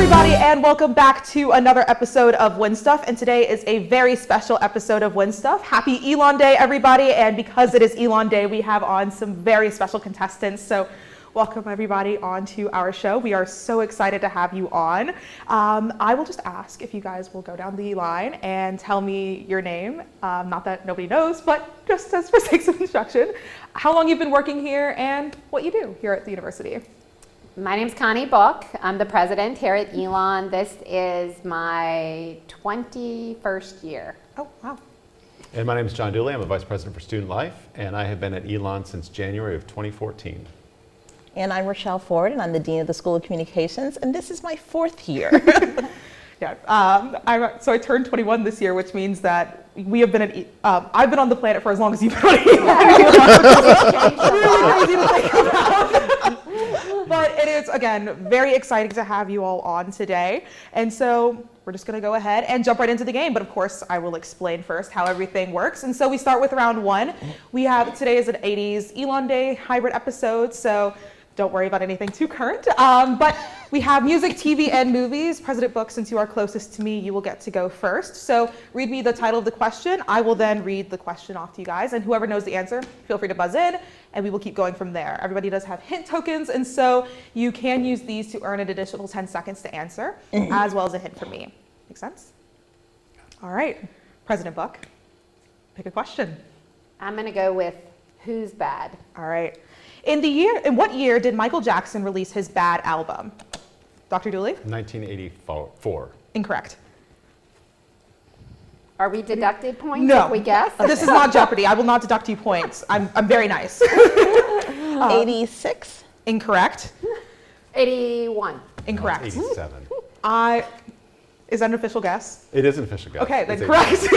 everybody, and welcome back to another episode of Win Stuff. And today is a very special episode of Win Stuff. Happy Elon Day, everybody. And because it is Elon Day, we have on some very special contestants. So welcome everybody onto our show. We are so excited to have you on. I will just ask if you guys will go down the line and tell me your name. Not that nobody knows, but just as for sake of instruction, how long you've been working here and what you do here at the university. My name's Connie Book. I'm the president here at Elon. This is my 21st year. Oh, wow. And my name is John Dooley. I'm a vice president for student life, and I have been at Elon since January of 2014. And I'm Rochelle Ford, and I'm the dean of the School of Communications, and this is my 4th year. Yeah, so I turned 21 this year, which means that we have been at, I've been on the planet for as long as you've been on Elon. Really crazy to think about. But it is, again, very exciting to have you all on today. And so we're just going to go ahead and jump right into the game. But of course, I will explain first how everything works. And so we start with round 1. Today is an 80s Elon Day hybrid episode. So don't worry about anything too current. But we have music, TV, and movies. President Book, since you are closest to me, you will get to go first. So read me the title of the question. I will then read the question off to you guys. And whoever knows the answer, feel free to buzz in, and we will keep going from there. Everybody does have hint tokens, and so you can use these to earn an additional 10 seconds to answer, as well as a hint from me. Make sense? All right. President Book, pick a question. I'm going to go with Who's Bad? All right. In what year did Michael Jackson release his Bad album? Dr. Dooley? 1984. Incorrect. Are we deducted points No. if we guess? This is not Jeopardy. I will not deduct you points. I'm very nice. 86? Incorrect. 81. Incorrect. 87. Is that an official guess? It is an official guess. Okay, then It's correct.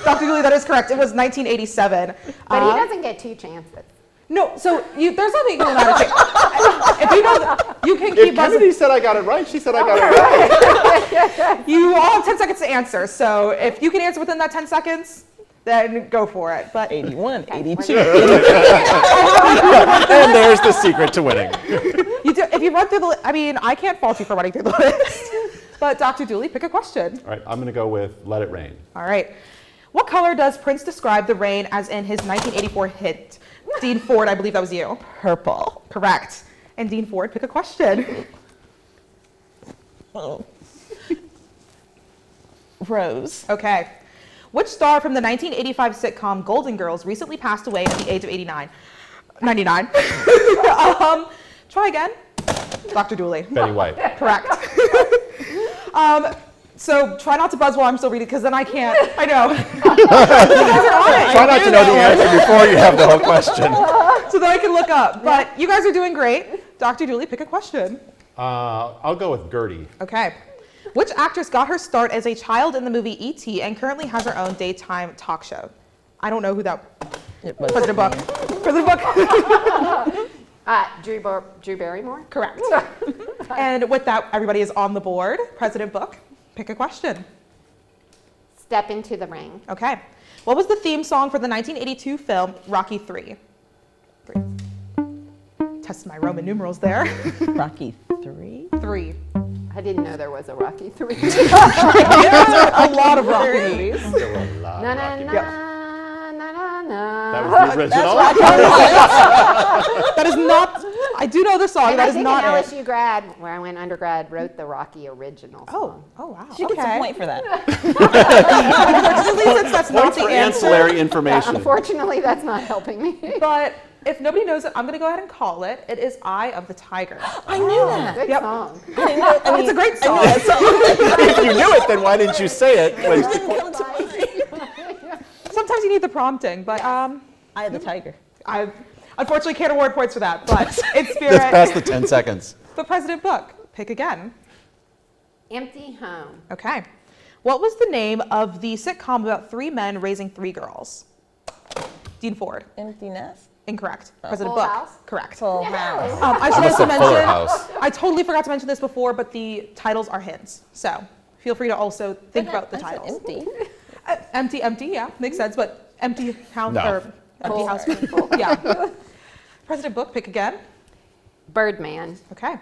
Dr. Dooley, that is correct. It was 1987. But he doesn't get 2 chances. No, so there's nothing going on. If you know that, you can keep If Kennedy said I got it right, she said I got it right. You all have 10 seconds to answer. So if you can answer within that 10 seconds, then go for it. But 81, 82. And there's the secret to winning. if you run through the, I can't fault you for running through the list. But Dr. Dooley, pick a question. All right, I'm going to go with Let It Rain. All right. What color does Prince describe the rain as in his 1984 hit? Dean Ford, I believe that was you. Purple. Correct. And Dean Ford, pick a question. Oh. Rose. Okay. Which star from the 1985 sitcom Golden Girls recently passed away at the age of 99? Try again. Dr. Dooley. Betty White. Correct. So try not to buzz while I'm still reading, because then I can't. I know. You guys are on it. Try not to know the answer before you have the whole question. So that I can look up. But you guys are doing great. Dr. Dooley, pick a question. I'll go with Gertie. Okay. Which actress got her start as a child in the movie E.T. and currently has her own daytime talk show? I don't know who that was. President Book. President Book. Drew Barrymore? Correct. And with that, everybody is on the board. President Book, pick a question. Step Into the Ring. Okay. What was the theme song for the 1982 film Rocky III? Test my Roman numerals there. Rocky 3? 3. I didn't know there was a Rocky 3. There's a lot of Rocky movies. There were a lot of Na na Rocky na movies. na na na. That was the original. That is not, I do know the song. And That I is think not an it. LSU grad, where I went undergrad, wrote the Rocky original song. Oh wow. She gets a point for that. Unfortunately, since that's not Points the for answer. ancillary Yeah, information. unfortunately, that's not helping me. But if nobody knows it, I'm going to go ahead and call it. It is Eye of the Tiger. I knew that. Good Yep. song. It's a great song. If you knew it, then why didn't you say it? It didn't come to mind. Sometimes you need the prompting, but Eye of the Tiger. I unfortunately can't award points for that. But it's spirit. That's past the 10 seconds. But President Book, pick again. Empty Home. Okay. What was the name of the sitcom about 3 men raising 3 girls? Dean Ford. Empty Nest? Incorrect. President Full Book. House? Correct. Full House. I should Almost also said Fuller mention, House. I totally forgot to mention this before, but the titles are hints. So feel free to also think about the I said titles. empty. Empty, yeah, makes sense, but empty house No. or empty Full. house. Yeah. President Book, pick again. Birdman. Okay.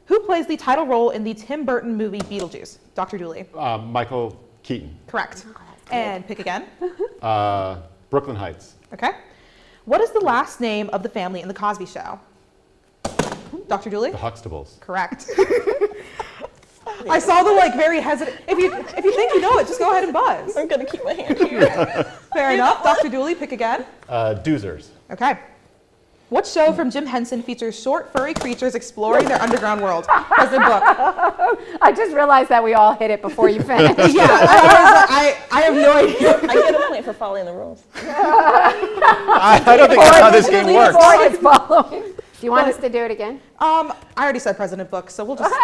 Who plays the title role in the Tim Burton movie Beetlejuice? Dr. Dooley. Michael Keaton. Correct. And pick again. Brooklyn Heights. Okay. What is the last name of the family in The Cosby Show? Dr. Dooley? The Huxtables. Correct. I saw the very hesitant. If you think you know it, just go ahead and buzz. I'm gonna keep my hand here. Fair enough. Dr. Dooley, pick again. Doozers. Okay. What show from Jim Henson features short, furry creatures exploring their underground world? President Book. I just realized that we all hit it before you finished. Yeah, I have no idea. I get a point for following the rules. I don't think that's how this game works. Ford is following. Do you want us to do it again? I already said President Book, so we'll just.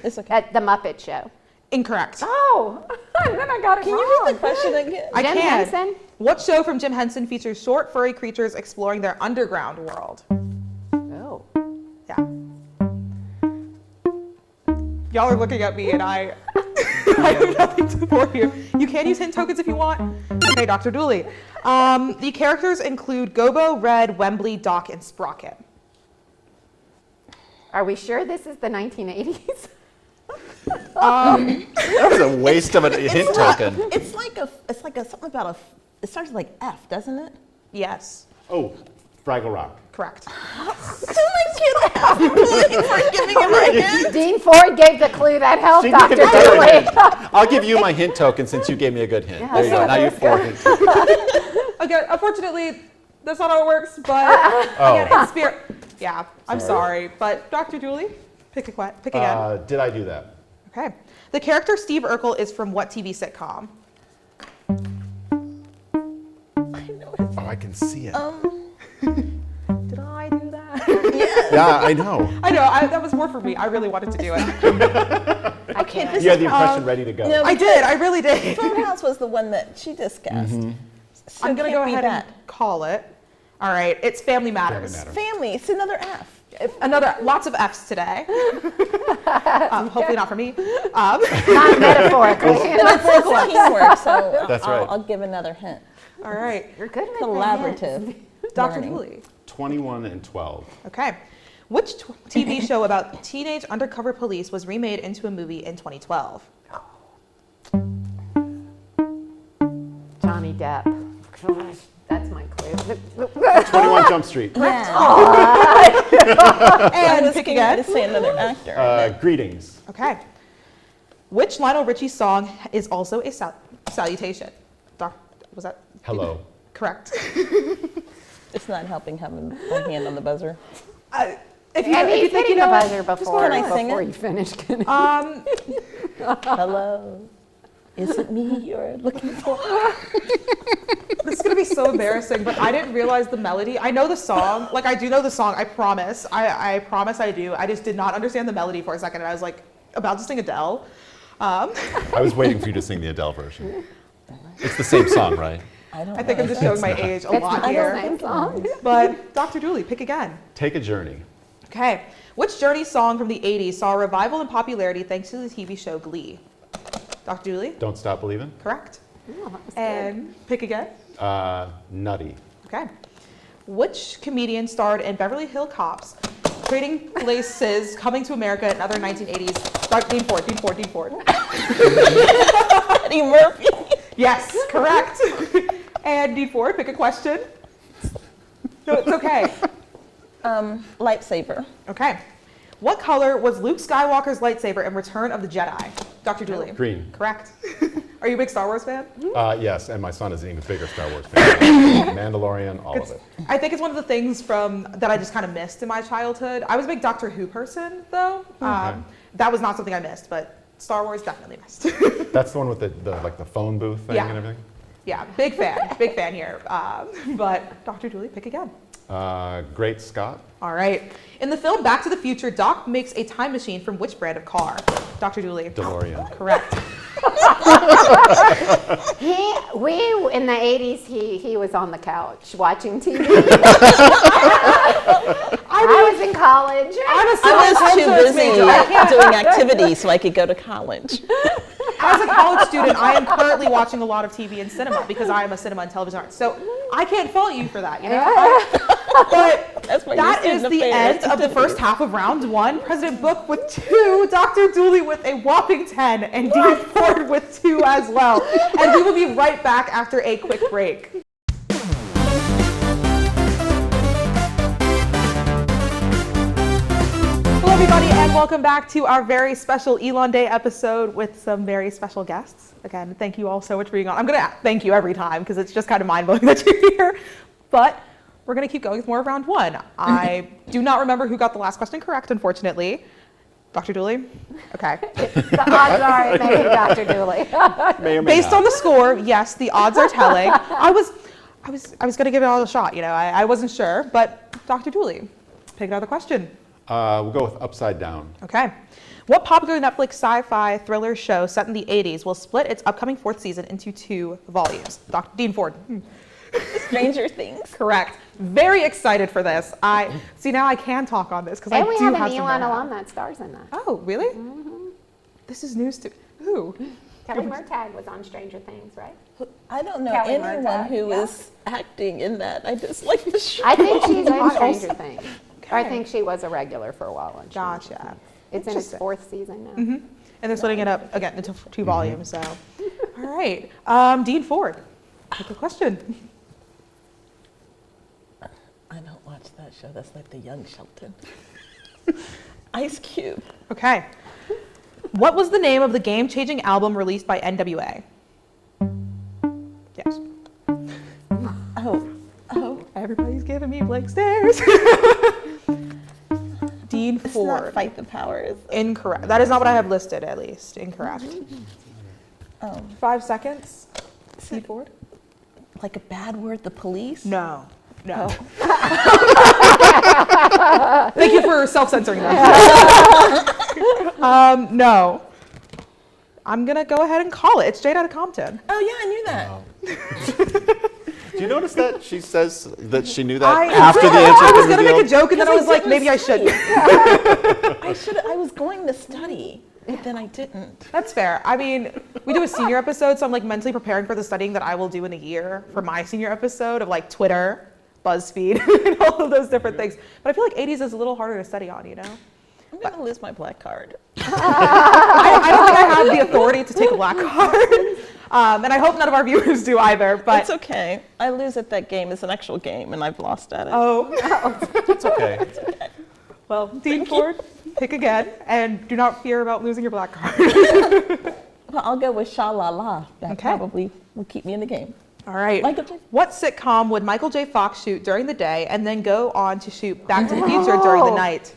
It's okay. At the Muppet Show. Incorrect. Oh, and then I got it Can wrong. you read the question again? I Jim can. Henson? What show from Jim Henson features short, furry creatures exploring their underground world? Oh. Yeah. Y'all are looking at me and I have nothing for you. You can use hint tokens if you want. Okay, Dr. Dooley. The characters include Gobo, Red, Wembley, Doc, and Sprocket. Are we sure this is the 1980s? That was a waste of a hint token. It's like something about it starts with like F, doesn't it? Yes, Oh, Fraggle Rock. correct. So like you have for giving him my hand. Dean Ford gave the clue. That helped, She Dr. gave me a good Dooley. hint. I'll give you my hint token since you gave me a good hint. Yeah, There you go. Now you have 4 hints. Again, unfortunately, that's not how it works, but again, in spirit. Yeah, I'm sorry. But Dr. Dooley, pick again. Did I do that? Okay. The character Steve Urkel is from what TV sitcom? Oh, I can see it. Did I do that? Yeah, I know. I know, that was more for me. I really wanted to do it. Okay, this You had the is impression ready to go. No. I did, I really did. Phone House was the one that she discussed. So I'm going to it go can't be ahead and call it. All right, it's Family Matters. Matters. Family. It's another F. Lots of F's today. Hopefully not for me. Not metaphorically. Metaphorical teamwork. So That's right. I'll give another hint. All right, You're good with Collaborative. Dr. learning. Dooley. 21 and 12. Okay. Which TV show about teenage undercover police was remade into a movie in 2012? Johnny Depp. Gosh, that's my clue. 21 Jump Street. Yeah. And pick again. To say another actor. Greetings. Okay. Which Lionel Richie song is also a salutation? Was that? Hello. Correct. It's not helping having my hand on the buzzer. If you He's think hitting you know the it, buzzer before, Can I sing before it? you finish. Hello. Is it me you're looking for? this is gonna be so embarrassing, but I didn't realize the melody. I know the song, like I do know the song. I promise. I promise I do. I just did not understand the melody for a second, and I was like about to sing Adele. I was waiting for you to sing the Adele version. It's the same song, right? I don't I think know. I'm just showing my age a lot I here. don't song. But Dr. Dooley, pick again. Take a Journey. Okay. Which Journey song from the 80s saw a revival in popularity thanks to the TV show Glee? Dr. Dooley? Don't Stop Believing. Correct. Oh, that was good. And pick again. Nutty. Okay. Which comedian starred in Beverly Hill Cops, Trading Places, Coming to America, and other 1980s? Dean Ford. Eddie Murphy. Yes, correct. And Dean Ford, pick a question. No, it's okay. Lightsaber. Okay. What color was Luke Skywalker's lightsaber in Return of the Jedi? Dr. Dooley. Green. Correct. Are you a big Star Wars fan? Yes, and my son is an even bigger Star Wars fan. Mandalorian, all of it. I think it's one of the things that I just kind of missed in my childhood. I was a big Doctor Who person, though. That was not something I missed, but Star Wars definitely missed. That's the one with the phone booth thing Yeah. and everything? Yeah, big fan here. But Dr. Dooley, pick again. Great Scott. All right. In the film Back to the Future, Doc makes a time machine from which brand of car? Dr. Dooley. DeLorean. Correct. In the 80s, he was on the couch watching TV. I was in college. I was too busy doing activities so I could go to college. As a college student, I am currently watching a lot of TV and cinema because I am a cinema and television artist. So I can't fault you for that, you know? But That's why that that is the end of the first half of round 1. President Book with 2, Dr. Dooley with a whopping 10, and Dean Ford with 2 as well. And we will be right back after a quick break. Hello, everybody, and welcome back to our very special Elon Day episode with some very special guests. Again, thank you all so much for being on. I'm going to thank you every time because it's just kind of mind-blowing that you're here. But we're going to keep going with more of round 1. I do not remember who got the last question correct, unfortunately. Dr. Dooley? Okay. The odds are it may be Dr. Dooley. May or may Based not. on the score, yes, the odds are telling. I was going to give it all a shot, you know. I wasn't sure, but Dr. Dooley, pick another question. We'll go with Upside Down. Okay. What popular Netflix sci-fi thriller show set in the 80s will split its upcoming 4th season into 2 volumes? Dr. Dean Ford. Stranger Things. Correct. Very excited for this. See, now I can talk on this because I And do we have have an some Elon know-how. alum that stars in that. Oh, really? This is news to who? Kelly Murtagh was on Stranger Things, right? I don't know Kelly anyone Murtagh, who yeah. is acting in that. I just like the show. I think she's in Also- Stranger Things. Or I think she was a regular for a while on Stranger Gotcha. Things. It's in its Interesting. 4th season now. And they're splitting it up again into 2 volumes. So, all right, Dean Ford, pick a question. I don't watch that show. That's like the Young Shelton. Ice Cube. Okay. What was the name of the game-changing album released by NWA? Yes. Oh, Everybody's giving me blank stares. Dean it's Ford. not Fight the Powers. Incorrect. That is not what I have listed, at least. Incorrect. 5 seconds. Dean Ford? Like a bad word, the police? No. No. Oh. Thank you for self-censoring that. No. I'm going to go ahead and call it. It's Straight Outta Compton. Oh, yeah, I knew that. Do you notice that she says that she knew that I after the I answer was was going to make a revealed? joke, and then I was like, maybe I shouldn't. I was going to study, but then I didn't. That's fair. I mean, we do a senior episode, so I'm like mentally preparing for the studying that I will do in a year for my senior episode of like Twitter, BuzzFeed, and all of those different things. But I feel like 80s is a little harder to study on, you know? I'm going to lose my black card. I don't think I have the authority to take a black card. And I hope none of our viewers do either. But It's okay. I lose at that game. It's an actual game, and I've lost at it. oh, It's okay. well, Dean Ford, pick again, and do not fear about losing your black card. Well, I'll go with Sha La La. That Okay. probably will keep me in the game. All right. Michael J. What sitcom would Michael J. Fox shoot during the day and then go on to shoot Back to the Future during the night?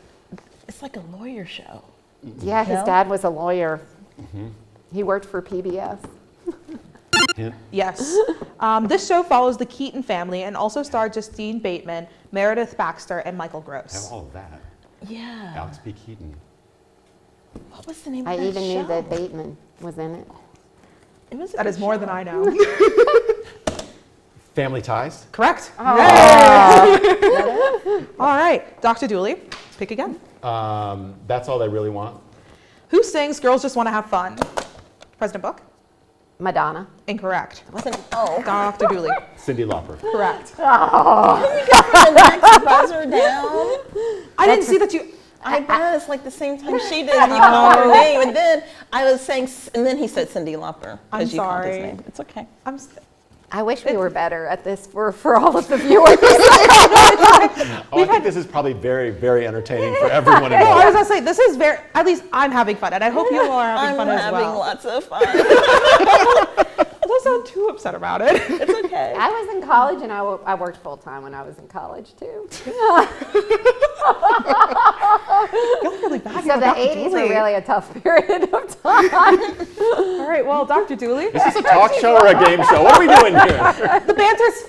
It's like a lawyer show. Yeah, his No? dad was a lawyer. He worked for PBS. Hint. Yes. This show follows the Keaton family and also stars Justine Bateman, Meredith Baxter, and Michael Have Gross. all of that. Yeah. Alex B. Keaton. What was the name I of that even show? knew that Bateman was in it. It was a That good is more show. than I know. Family Ties. Correct. All right. Dr. Dooley, pick again. That's All They Really Want. Who sings Girls Just Want to Have Fun? President Book? Madonna. Incorrect. Wasn't Dr. Dooley? Cyndi Lauper. Correct. the next buzzer down. I didn't see that you. I was like the same time she did. You called her name, and then I was saying, and then he said Cyndi Lauper. I'm as you called his sorry. name. It's okay. I'm. I wish we were better at this for all of the viewers. Oh, I think this is probably very, very entertaining for everyone Well, I was involved. gonna say this is very. At least I'm having fun, and I hope you all are having I'm fun as having well. lots of fun. Don't sound too upset about it. It's okay. I was in college and I worked full time when I was in college too. Feel really bad. So the 80s were really a tough period of time. All right. Well, Dr. Dooley, Is this a talk show or a game show? What are we doing here? the banter's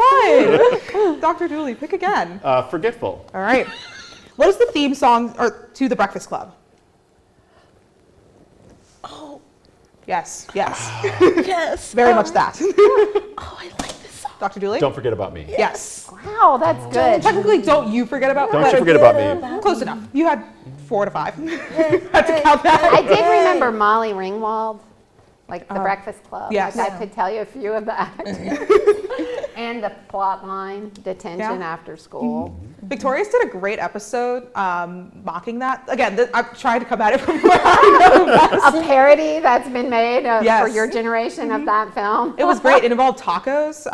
fun. Dr. Dooley, pick again. Forgetful. All right. What is the theme song to The Breakfast Club? Oh, Yes. Yes. yes. Very much that. Oh, I like this song. Dr. Dooley. Don't Forget About Me. Yes. Wow, that's good. Technically, don't you forget about. Don't but you forget about me. Close enough. You had 4 to 5. Had to count that. I did remember Molly Ringwald. like The Breakfast Club. yes. Like I could tell you a few of the actors. And the plot line, detention after school. Victoria's did a great episode mocking that. Again, I'm trying to come at it from where I know best. A parody that's been made Yes. for your generation of that film. It was great. It involved tacos.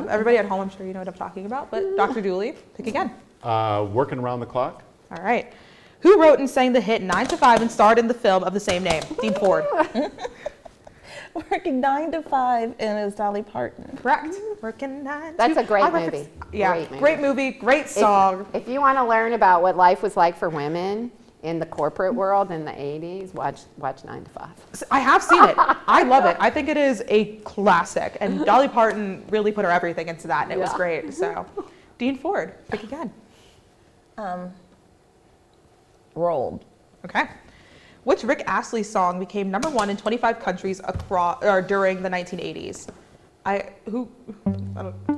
Everybody at home, I'm sure you know what I'm talking about, but Dr. Dooley, pick again. Working around the clock. All right. Who wrote and sang the hit 9 to 5 and starred in the film of the same name? Dean Ford. Working 9 to 5, and it was Dolly Parton. Correct. Working 9 That's to a great 5. movie. Yeah, great movie, great song. If you want to learn about what life was like for women in the corporate world in the 80s, watch 9 to 5. I have seen it. I love it. I think it is a classic, and Dolly Parton really put her everything into that, and it was Yeah. great. So, Dean Ford, pick again. Rolled. Okay. Which Rick Astley song became #1 in 25 countries across or during the 1980s? I don't,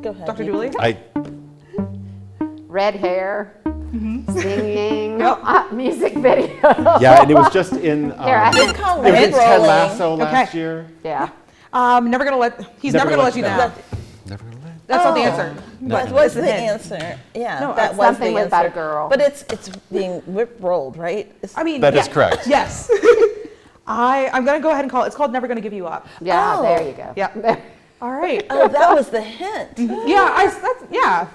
Go ahead. Dr. you- Dooley? Red hair, Mm-hmm. singing, music video. Yeah, and it was just in. Here, I It think- It's called was in Red Ted Rolling. Lasso last Okay. year. Yeah. Never gonna let you down. Never gonna let. That's not the answer. That But was it's the the hint. answer. Yeah, No, that it's was something the with about answer. a girl. But it's being rolled, right? I mean, That yeah. is correct. Yes. I'm gonna go ahead and call it. It's called Never Gonna Give You Up. Yeah, Oh. there you go. Yeah. All right. Oh, that was the hint. Yeah.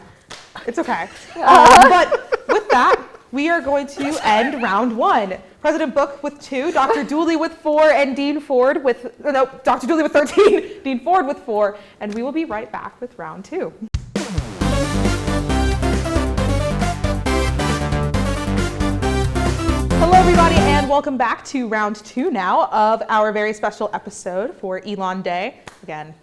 It's okay. But with that, we are going to end round 1. President Book with 2, Dr. Dooley with 4, and Dr. Dooley with 13, Dean Ford with 4, and we will be right back with round 2. Hello, everybody, and welcome back to round 2 now of our very special episode for Elon Day. Again,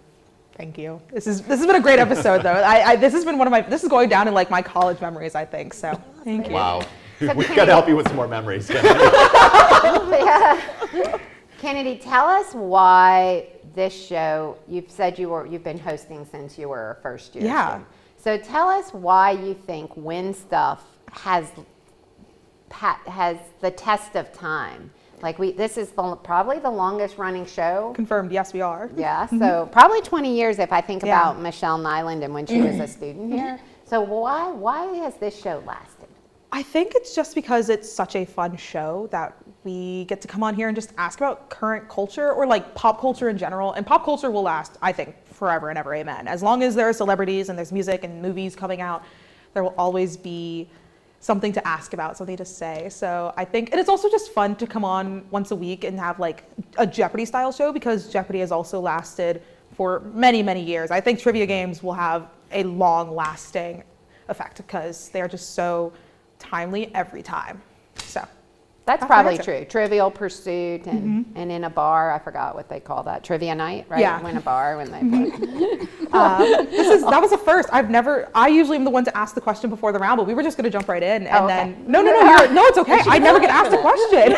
thank you. This has been a great episode, though. This has been this is going down in like my college memories, I think. So thank you. Wow. So We've can got to you- help you with some more memories. Yeah. Kennedy, tell us why this show, you've said you've been hosting since you were a first year Yeah. student. So tell us why you think When Stuff has the test of time. Like this is probably the longest running show. Confirmed. Yes, we are. Yeah, so probably 20 years if I think Yeah. about Michelle Nyland and when she was a student here. So why has this show lasted? I think it's just because it's such a fun show that we get to come on here and just ask about current culture or like pop culture in general. And pop culture will last, I think, forever and ever, amen. As long as there are celebrities and there's music and movies coming out, there will always be something to ask about, something to say. So I think, and it's also just fun to come on once a week and have like a Jeopardy style show, because Jeopardy has also lasted for many, many years. I think trivia games will have a long lasting effect because they're just so timely every time. So That's my probably answer. true. Trivial Pursuit and in a bar, I forgot what they call that. Trivia night, right? Yeah. In a bar when they play. that was a first. I usually am the one to ask the question before the round, but we were just going to jump right in. And Oh, okay. then, no, it's okay. I never get asked a question.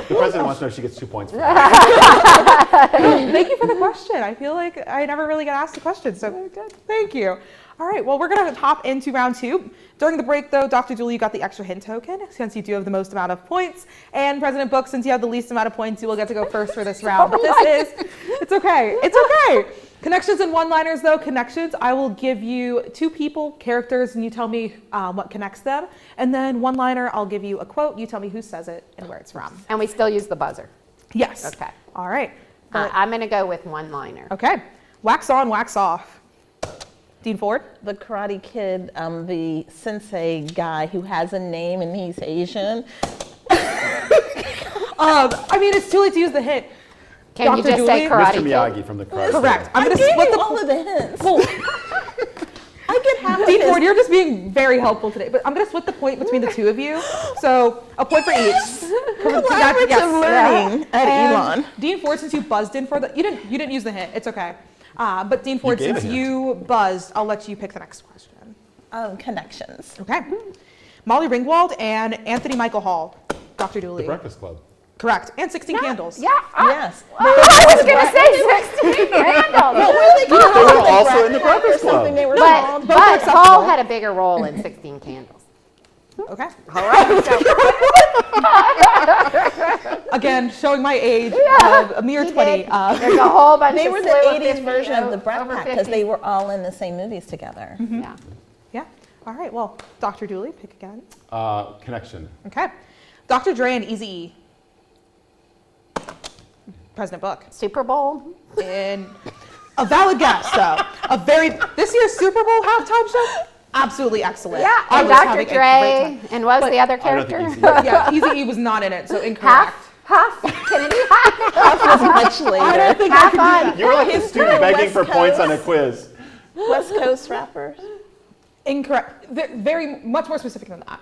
The president wants to know if she gets 2 points for that. Thank you for the question. I feel like I never really get asked a question, so good. Thank you. All right, well, we're going to hop into round 2. During the break, though, Dr. Dooley, you got the extra hint token, since you do have the most amount of points. And President Book, since you have the least amount of points, you will get to go first for this round. But it's okay. It's okay. Connections and one-liners, though. Connections, I will give you 2 people, characters, and you tell me what connects them. And then one-liner, I'll give you a quote. You tell me who says it and where it's from. And we still use the buzzer. Yes. Okay. All right. I'm going to go with one-liner. Okay. Wax on, wax off. Dean Ford? The Karate Kid, the sensei guy who has a name and he's Asian. I mean, it's too late to use the hint. Can you Dr. just say Dooley? Karate Mr. Kid? Miyagi from the Karate Kid. Correct. I'm I going to gave split you the... all of the hints. Well, I get half of Dean his. Ford, you're just being very helpful today. But I'm going to split the point between the 2 of you. So a point for each. Collaborative learning at And Elon. Dean Ford, since you buzzed in for the... You didn't use the hint. It's okay. But Dean Ford, gave a since hint. you buzzed, I'll let you pick the next question. Connections. Okay. Molly Ringwald and Anthony Michael Hall. Dr. The Dooley. Breakfast Club. Correct. And 16 Candles. Yeah. Yes. I was going to say 16 candles. They were also in the Breakfast Club. Something they were But called. Hall had a bigger role in 16 Candles. Okay. All right. So, Again, showing my age of a mere he 20. did. There's a whole bunch They of were the slew of 80s 50, version of the Brat over Pack because they 50s. were all in the same movies together. Yeah. Yeah. All right. Well, Dr. Dooley, pick again. Connection. Okay. Dr. Dre and Eazy-E. President Book. Super Bowl. And a valid guess, though. This year's Super Bowl halftime show, absolutely excellent. Yeah, I and was Dr. having a great Dre. time. And what was the other I don't character? think Eazy-E. Yeah, Eazy-E was not in it, so incorrect. Half Kennedy, half. That was much I later. don't think I Half can do on. that. You were like a student begging for West points on a Coast. quiz. West Coast rappers, Incorrect. Very much more specific than that.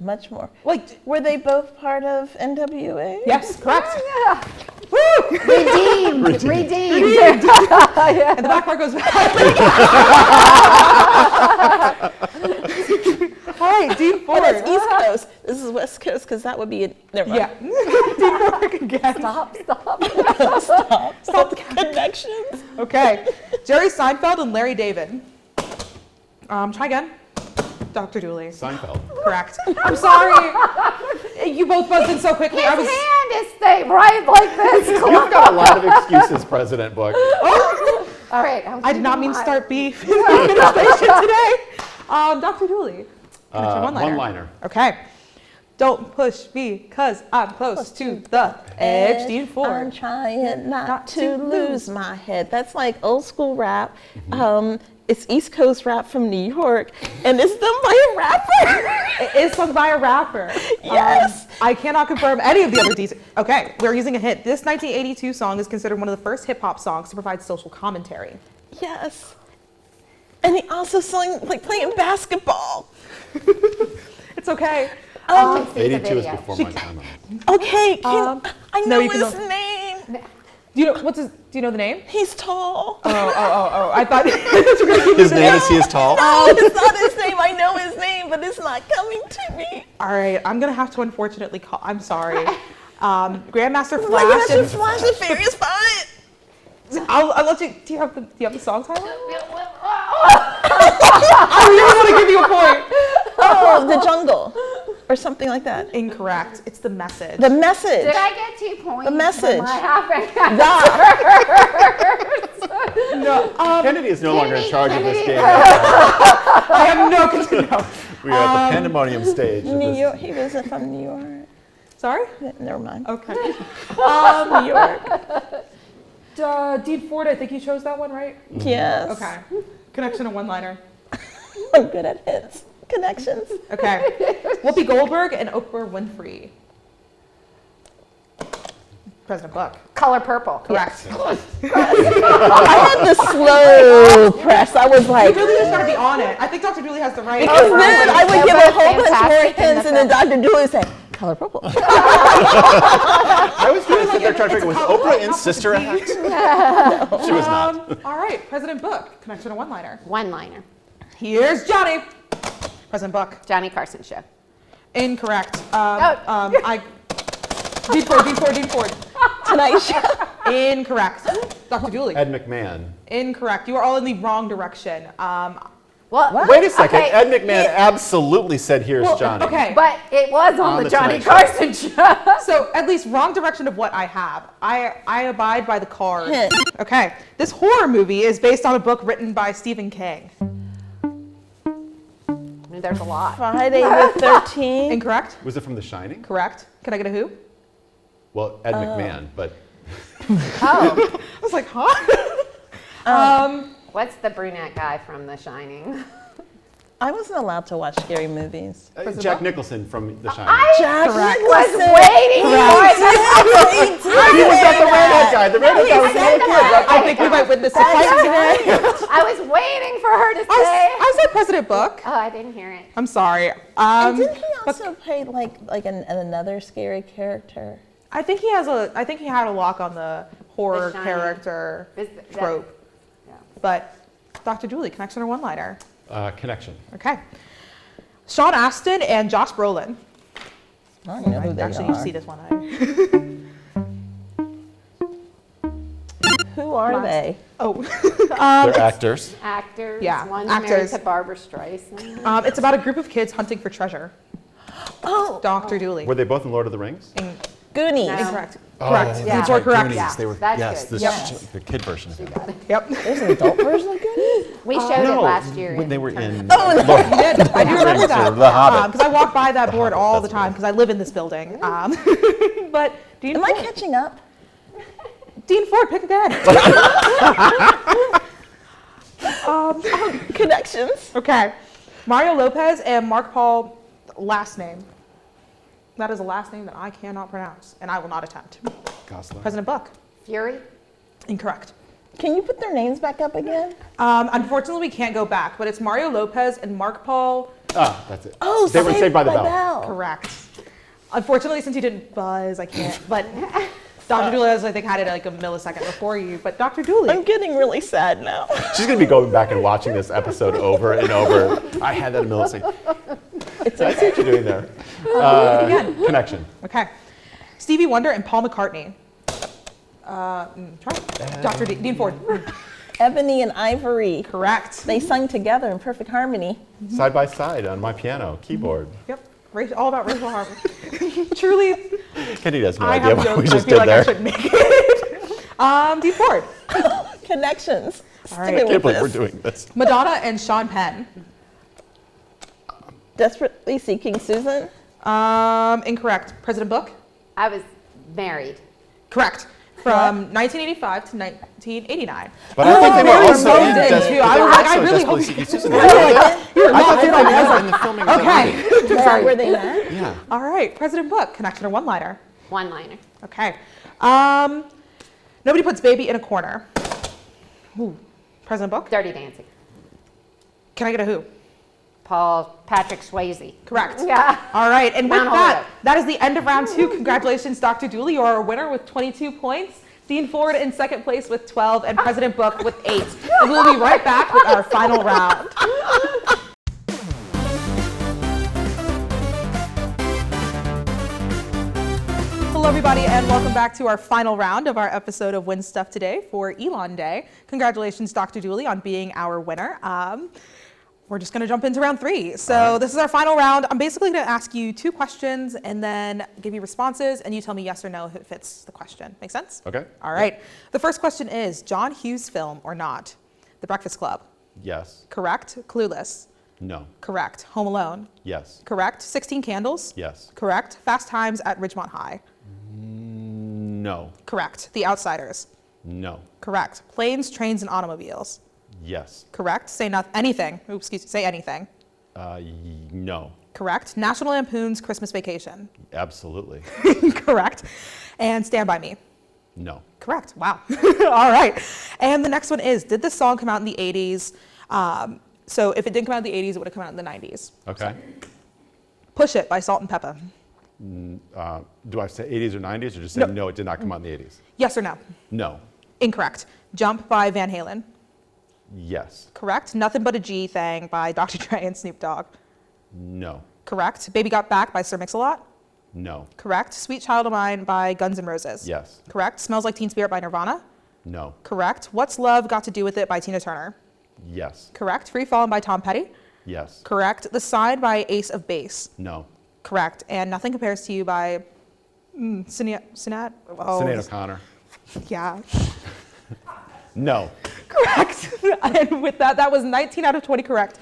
much more. Like, Were they both part of NWA? yes, correct. Yeah. Woo! Redeemed. And the back part goes back. All right, Dean Oh, Ford. that's East Coast. This is West Coast because that would be it. Never mind. Yeah. Dean Ford again. Stop. Stop the Connections. Okay. Jerry Seinfeld and Larry David. Try again. Dr. Dooley. Seinfeld. Correct. I'm sorry. You both buzzed in so quickly. His hand is staying right like this. You've got a lot of excuses, President Book. All right. I did not mean to start beef in the administration today. Dr. Dooley. One-liner. Okay. Don't push me because I'm close to the edge. Dean I'm Ford. trying not Not to to lose my head. That's like old school rap. It's East Coast rap from New York, and it's done by a rapper. It is sung by a rapper. Yes. I cannot confirm any of the other details. Okay, we're using a hint. This 1982 song is considered one of the first hip hop songs to provide social commentary. Yes. And he also sang like playing basketball. It's okay. See the 82 is video. before my time. Okay, I no, know you can his go- name. Do you know the name? He's tall. Oh. I thought His name is He Is Tall. No, it's not his name. I know his name, but it's not coming to me. All right, I'm gonna have to unfortunately call. I'm sorry. Grandmaster Like Flash. that's just Flash and Furious 5. I'll let you. Do you have the song title? I really want to give you a point. Oh, The Jungle, or something like that. Incorrect. It's the message. The Message. Did I get 2 points? The Message. For my half No. Kennedy is no longer in charge of this Kennedy. game. I have no control. We are at the pandemonium stage. of New this. York. He was from New York. Sorry. Never mind. Okay. New York. Dean Ford. I think you chose that one, right? Yes. Okay. Connection and one-liner. I'm good at hits. Connections. Okay. Whoopi Goldberg and Oprah Winfrey. President Buck. Color purple. Correct. I had the slow press. I was like, You really just gotta be on it. I think Dr. Julie has the right. because then I would They're give a both whole bunch more fantastic in hints, the and then Dr. Dooley would say, color purple. I was trying to sit there trying to figure, was Oprah in Sister Act? She was not. All right, President Book. Connection and one-liner. One-liner. Here's Johnny. President Buck. Johnny Carson show. Incorrect. Oh. Dean Ford. Tonight Show. Incorrect. Dr. Dooley. Ed McMahon. Incorrect. You are all in the wrong direction. Well, Wait a second. okay, Ed McMahon absolutely said, "Here's well, Johnny." Okay. But it was on, the Johnny Carson show. So at least wrong direction of what I have. I abide by the card. Hint. Okay. This horror movie is based on a book written by Stephen King. There's a lot. Friday the 13th. Incorrect. Was it from The Shining? Correct. Can I get a who? Well, Ed McMahon, but Oh, I was like, huh? what's the brunette guy from The Shining? I wasn't allowed to watch scary movies. Jack Nicholson from The Shining. Jack Correct. was Nicholson. waiting for it. He was not the redhead guy. The redhead guy was the little kid. Right? I think we might win this fight today. I was waiting for her to say. I said President Book. Oh, I didn't hear it. I'm sorry. And didn't he also play like another scary character? I think he had a lock on the horror The Shining. character Is that- trope. Yeah. But Dr. Julie, connection or one-liner? Connection. Okay. Sean Astin and Josh Brolin. I don't know who they Actually, are. you see this one. Who are they? Oh. They're actors. Actors. Yeah, One's actors. married to Barbara Streisand. It's about a group of kids hunting for treasure. Oh, Dr. Dooley. Were they both in Lord of the Rings? Goonies. No. Incorrect. Correct. Yeah. Dean Ford, correct. Goonies. Yeah, They were, that's yes, good. the kid version of it. Yep. There's an adult version of Goonies? We showed it last year. when they were in I do remember that. The Hobbit. Because I walk by that board Hobbit, all the that's time right. because I live in this building. But Dean Am I Ford. catching up? Dean Ford, pick again. Connections. Okay. Mario Lopez and Mark Paul, last name. That is a last name that I cannot pronounce, and I will not attempt. Gosling. President Buck. Fury? Incorrect. Can you put their names back up again? Unfortunately, we can't go back, but it's Mario Lopez and Mark Paul. Ah, that's it. Oh, They were Saved by the Bell. Correct. Unfortunately, since you didn't buzz, I can't. But Dr. Dooley, I think, had it like a millisecond before you. But Dr. Dooley. I'm getting really sad now. She's going to be going back and watching this episode over and over. I had that a millisecond. I see what you're doing there. Connection. Okay. Stevie Wonder and Paul McCartney. Dr. Dean Ford. Ebony and Ivory. Correct. They sung together in perfect harmony. Side by side on my piano, keyboard. Yep. All about racial harmony. Truly, Kenny has no I idea have what we jokes. I just feel did like I there. shouldn't make it. Dean Ford. Connections. All right. Sticking I with can't believe this. we're doing this. Madonna and Sean Penn. Desperately Seeking Susan. Incorrect. President Book. I was married. Correct. From 1985 to 1989. But I thought they were very also well in done, Des- too. but I they was were like, I also really Desperately hope Seeking Susan. You're I thought they were in the filming of that Okay. movie. Is that where they met? Yeah. All right. President Book. Connection or one-liner. One-liner. Okay. Nobody puts baby in a corner. Ooh. President Book. Dirty Dancing. Can I get a who? Patrick Swayze. Correct. Yeah. All right. And with Mount that, Holyoke. that is the end of round 2. Congratulations, Dr. Dooley. You are our winner with 22 points. Dean Ford in second place with 12, and President Book with 8. And we'll be right back with our final round. Hello, everybody, and welcome back to our final round of our episode of Win Stuff Today for Elon Day. Congratulations, Dr. Dooley, on being our winner. We're just going to jump into round 3. So this is our final round. I'm basically going to ask you 2 questions and then give you responses, and you tell me yes or no if it fits the question. Make sense? Okay. All right. The first question is, John Hughes film or not? The Breakfast Club. Yes. Correct. Clueless. No. Correct. Home Alone. Yes. Correct. 16 Candles. Yes. Correct. Fast Times at Ridgemont High. No. Correct. The Outsiders. No. Correct. Planes, Trains, and Automobiles. Yes. Correct. Say anything. Oops, excuse me. Say anything. No. Correct. National Lampoon's Christmas Vacation. Absolutely. Correct. And Stand By Me. No. Correct. Wow. All right. And the next one is, did this song come out in the 80s? So if it didn't come out in the 80s, it would have come out in the 90s. Okay. Push It by Salt and Peppa. Do I say 80s or 90s, or just say no, it did not come out in the 80s? Yes or no? No. Incorrect. Jump by Van Halen. Yes. Correct. Nothing But a G Thing by Dr. Dre and Snoop Dogg. No. Correct. Baby Got Back by Sir Mix-a-Lot. No. Correct. Sweet Child of Mine by Guns N' Roses. Yes. Correct. Smells Like Teen Spirit by Nirvana. No. Correct. What's Love Got to Do with It by Tina Turner. Yes. Correct. Free Fallin' by Tom Petty. Yes. Correct. The Sign by Ace of Base. No. Correct. And Nothing Compares to You by Sinead. Sinead O'Connor. Yeah. No. Correct. And with that, that was 19 out of 20 correct.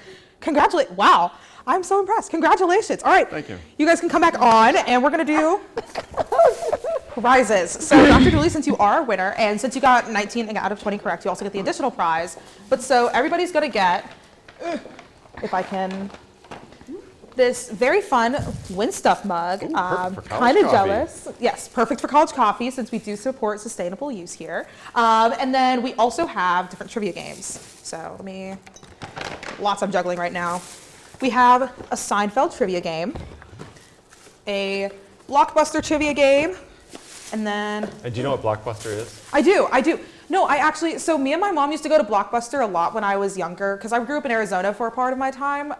Wow. I'm so impressed. Congratulations. All right. Thank you. You guys can come back on, and we're going to do prizes. So, Dr. Dooley, since you are a winner, and since you got 19 out of 20 correct, you also get the additional prize. But so everybody's going to get, if I can, this very fun Win Stuff mug. Ooh, perfect for college Kind of coffee. jealous. Yes, perfect for college coffee since we do support sustainable use here. And then we also have different trivia games. So lots I'm juggling right now. We have a Seinfeld trivia game, a Blockbuster trivia game, and then And do you know what Blockbuster is? I do. No, I actually, so me and my mom used to go to Blockbuster a lot when I was younger, because I grew up in Arizona for a part of my time,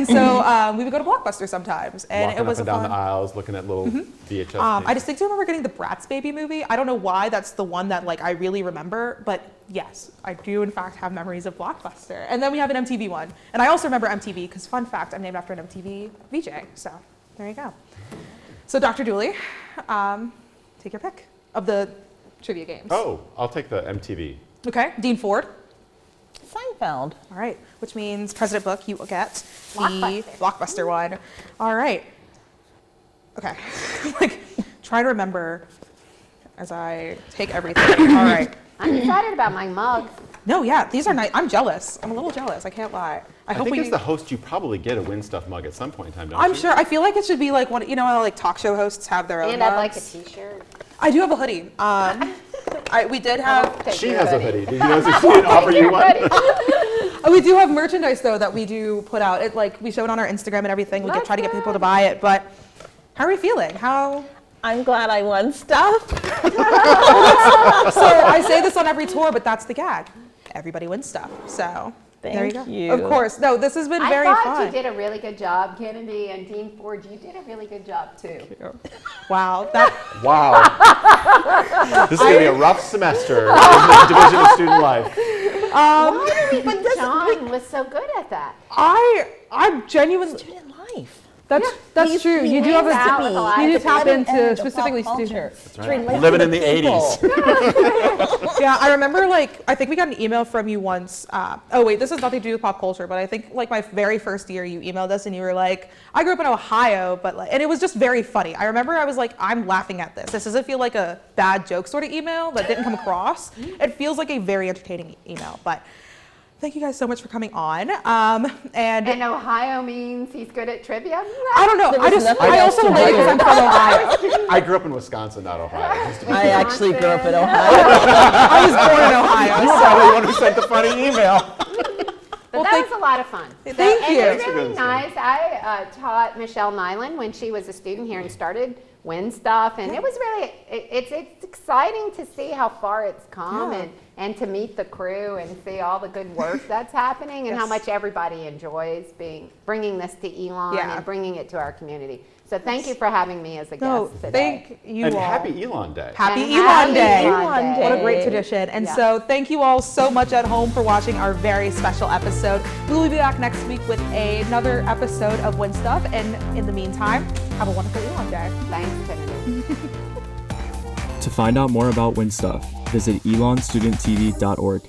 so we would go to Blockbuster sometimes, and Walking it was up and down fun. the aisles, looking at little VHS I tapes. distinctly remember getting the Bratz Baby movie. I don't know why that's the one that like I really remember, but yes, I do in fact have memories of Blockbuster. And then we have an MTV one, and I also remember MTV because fun fact, I'm named after an MTV VJ. So there you go. So Dr. Dooley, take your pick of the trivia games. Oh, I'll take the MTV. Okay, Dean Ford. Seinfeld. All right, which means President Book, you will get the Blockbuster. Blockbuster one. All right. Okay, like try to remember as I take everything. All right. I'm excited about my mug. No, yeah, these are nice. I'm jealous. I'm a little jealous. I can't lie. I think as the host, you probably get a Win Stuff mug at some point in time, don't I'm you? sure. I feel like it should be like one. You know how like talk show hosts have their own. And I'd like a mugs? t-shirt. I do have a hoodie. We did have. Take She your has a hoodie. hoodie. Did you notice that she didn't offer you one? We do have merchandise though that we do put out. It like we show it on our Instagram and everything. We try to get people to buy it. But how are we feeling? How? I'm glad I won stuff. So I say this on every tour, but that's the gag. Everybody wins stuff. So there you go. Thank you. Of course. No, this has been very I thought fun. you did a really good job, Kennedy and Dean Ford. You did a really good job too. Wow. That. Wow. This is going to be a rough semester in the Division of Student Life. Why do we think John was so good at that? I'm genuinely. Student life. That's true. You do have hangs out with a lot a. You do of tap Living into edge of specifically pop culture. students. It's related Living to in the people. 80s. Yeah, I remember like I think we got an email from you once. Oh wait, this has nothing to do with pop culture, but I think like my very first year you emailed us and you were like, I grew up in Ohio, but like, and it was just very funny. I remember I was like, I'm laughing at this. This doesn't feel like a bad joke sort of email that didn't come across. It feels like a very entertaining email, but. Thank you guys so much for coming on. And Ohio means he's good at trivia? I don't know. There was nothing I else also to like do. because I'm from Ohio. I grew up in Wisconsin, not Ohio. Just to be I clear. actually grew up in Wisconsin. Ohio. I was born in Ohio. You were probably the one who sent the funny email. But that was a lot of fun. Thank And you. it's for really doing this. nice. I taught Michelle Nyland when she was a student here and started Win Stuff, and it was really it's exciting to see how far it's come and to meet the crew and see all the good work that's happening and how Yes. much everybody enjoys bringing this to Elon and bringing it to our community. So thank you for having me as a guest No, today. thank you And all. happy Elon Day. Happy And Elon happy Day. Elon Day. What a great tradition. And Yeah. so thank you all so much at home for watching our very special episode. We will be back next week with another episode of Win Stuff. And in the meantime, have a wonderful Elon Day. Thanks, Kennedy. To find out more about Win Stuff, visit elonstudenttv.org.